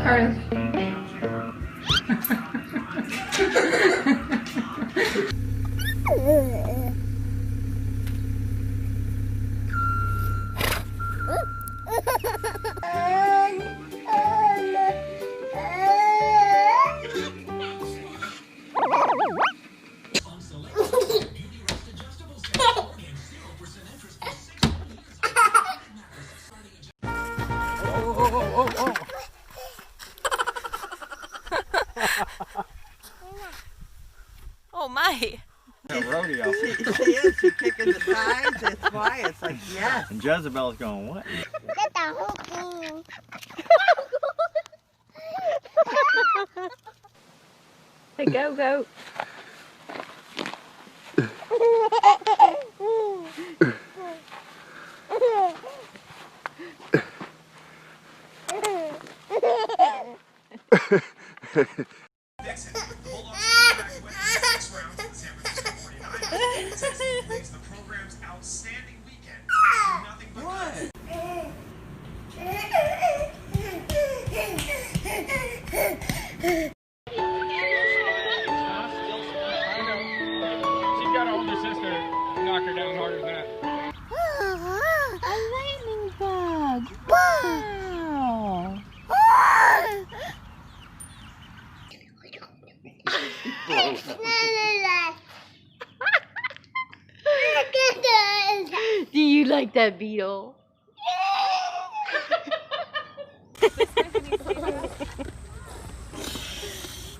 Carter. Oh my! Rodeo. She is. She's kicking the sides. That's why it's like, yes. And Jezebel's going, what? Get the whole thing. Hey, go, go. The program's outstanding weekend. Nothing but What? She's got an older sister. Knock her down harder than that. A lightning bug. Wow. Do you like that beetle?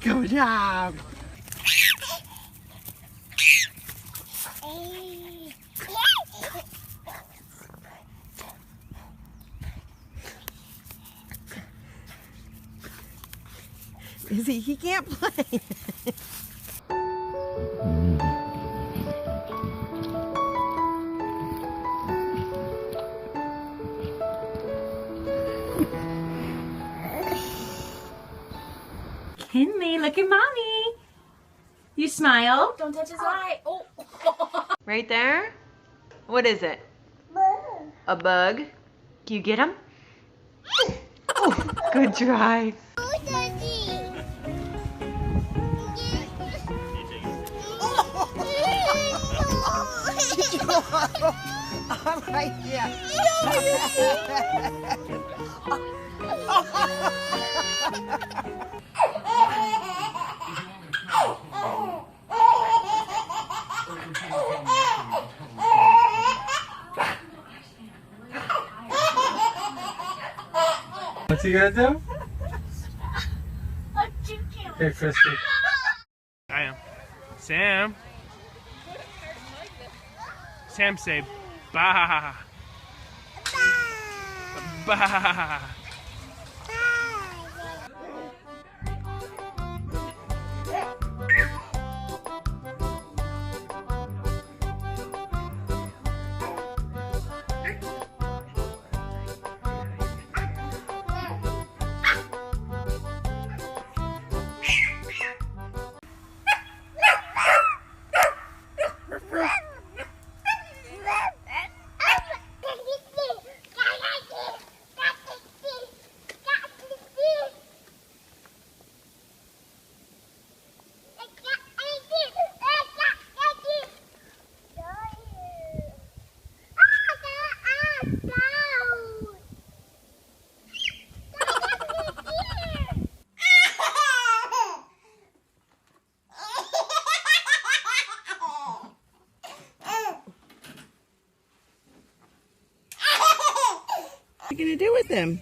Good job. Is he can't play. Kinley, look at mommy. You smile. Don't touch his eye. Oh. Right there? What is it? A bug? Can you get him? Oh, good try. All right, yeah. What's he gonna do? Hey, Christy. I am. Sam. Sam, say bah. Bah. What are you gonna do with him?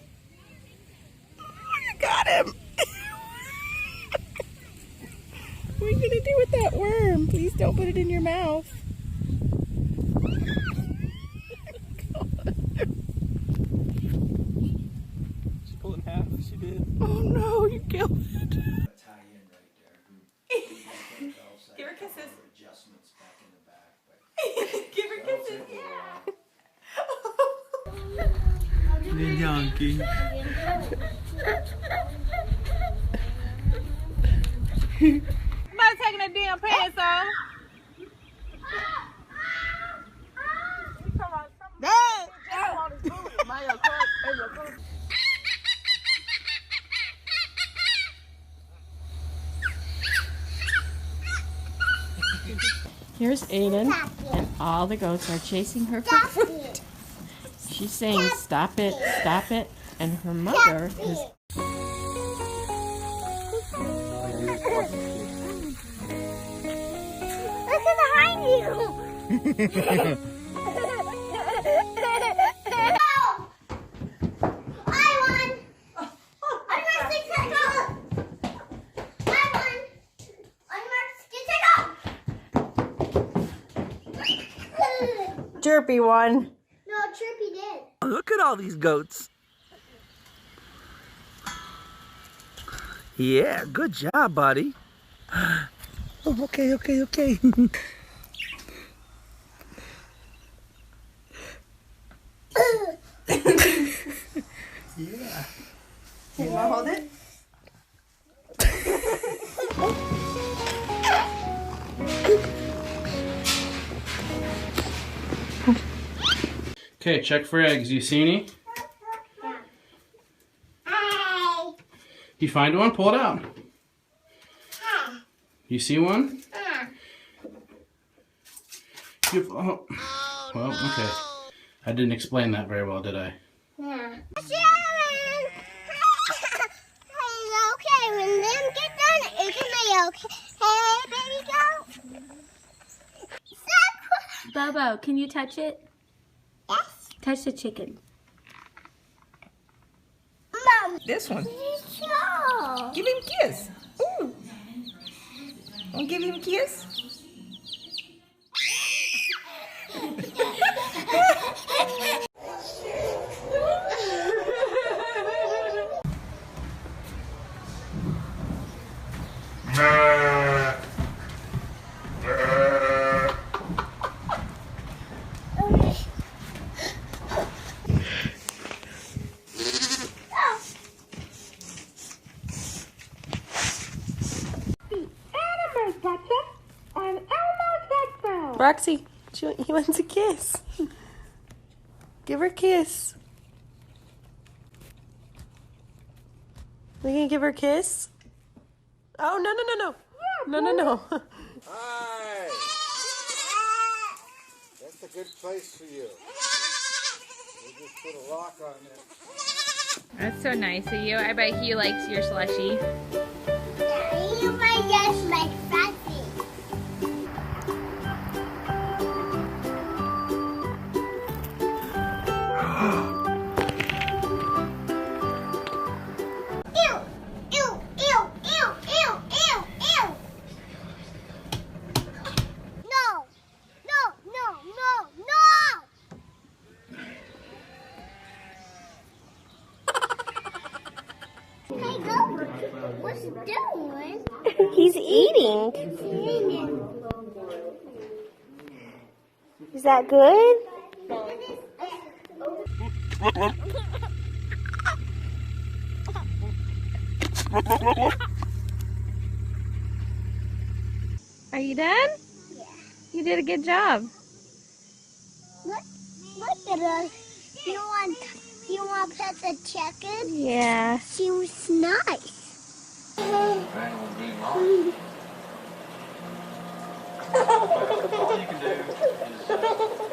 Oh, you got him. What are you gonna do with that worm? Please don't put it in your mouth. She pulled in half. She did. Oh no, you killed it. Give her kisses. Give her kisses, yeah. The donkey. I'm not taking that damn pants off. Dad! Here's Aiden, and all the goats are chasing her for food. She's saying, stop it, and her mother is... Look behind you! I won! On Mark's get set go! I won! On Mark's get set go! Chirpy won. No, Chirpy did. Look at all these goats. Yeah, good job, buddy. Oh, okay. Yeah. You want to hold it? Okay, check for eggs. You see any? Hi! You find one? Pull it out. You see one? Oh. Well, okay. I didn't explain that very well, did I? Yeah. Sharon! It's okay. When them get done, it can be okay. Hey, baby goat. Bobo, can you touch it? Yes. Touch the chicken. Mom. This one. Show. Give him a kiss. Ooh. Want to give him a kiss? Roxy, he wants a kiss. Give her a kiss. We gonna give her a kiss? Oh, no. No. Hi! That's a good place for you. We'll just put a lock on it. That's so nice of you. I bet he likes your slushie. Yeah, you might just like Fancy. What's he doing? He's eating. Is that good? Are you done? Yeah. You did a good job. Look at us. You want to pet the chicken? Yeah. She was nice. All you can do is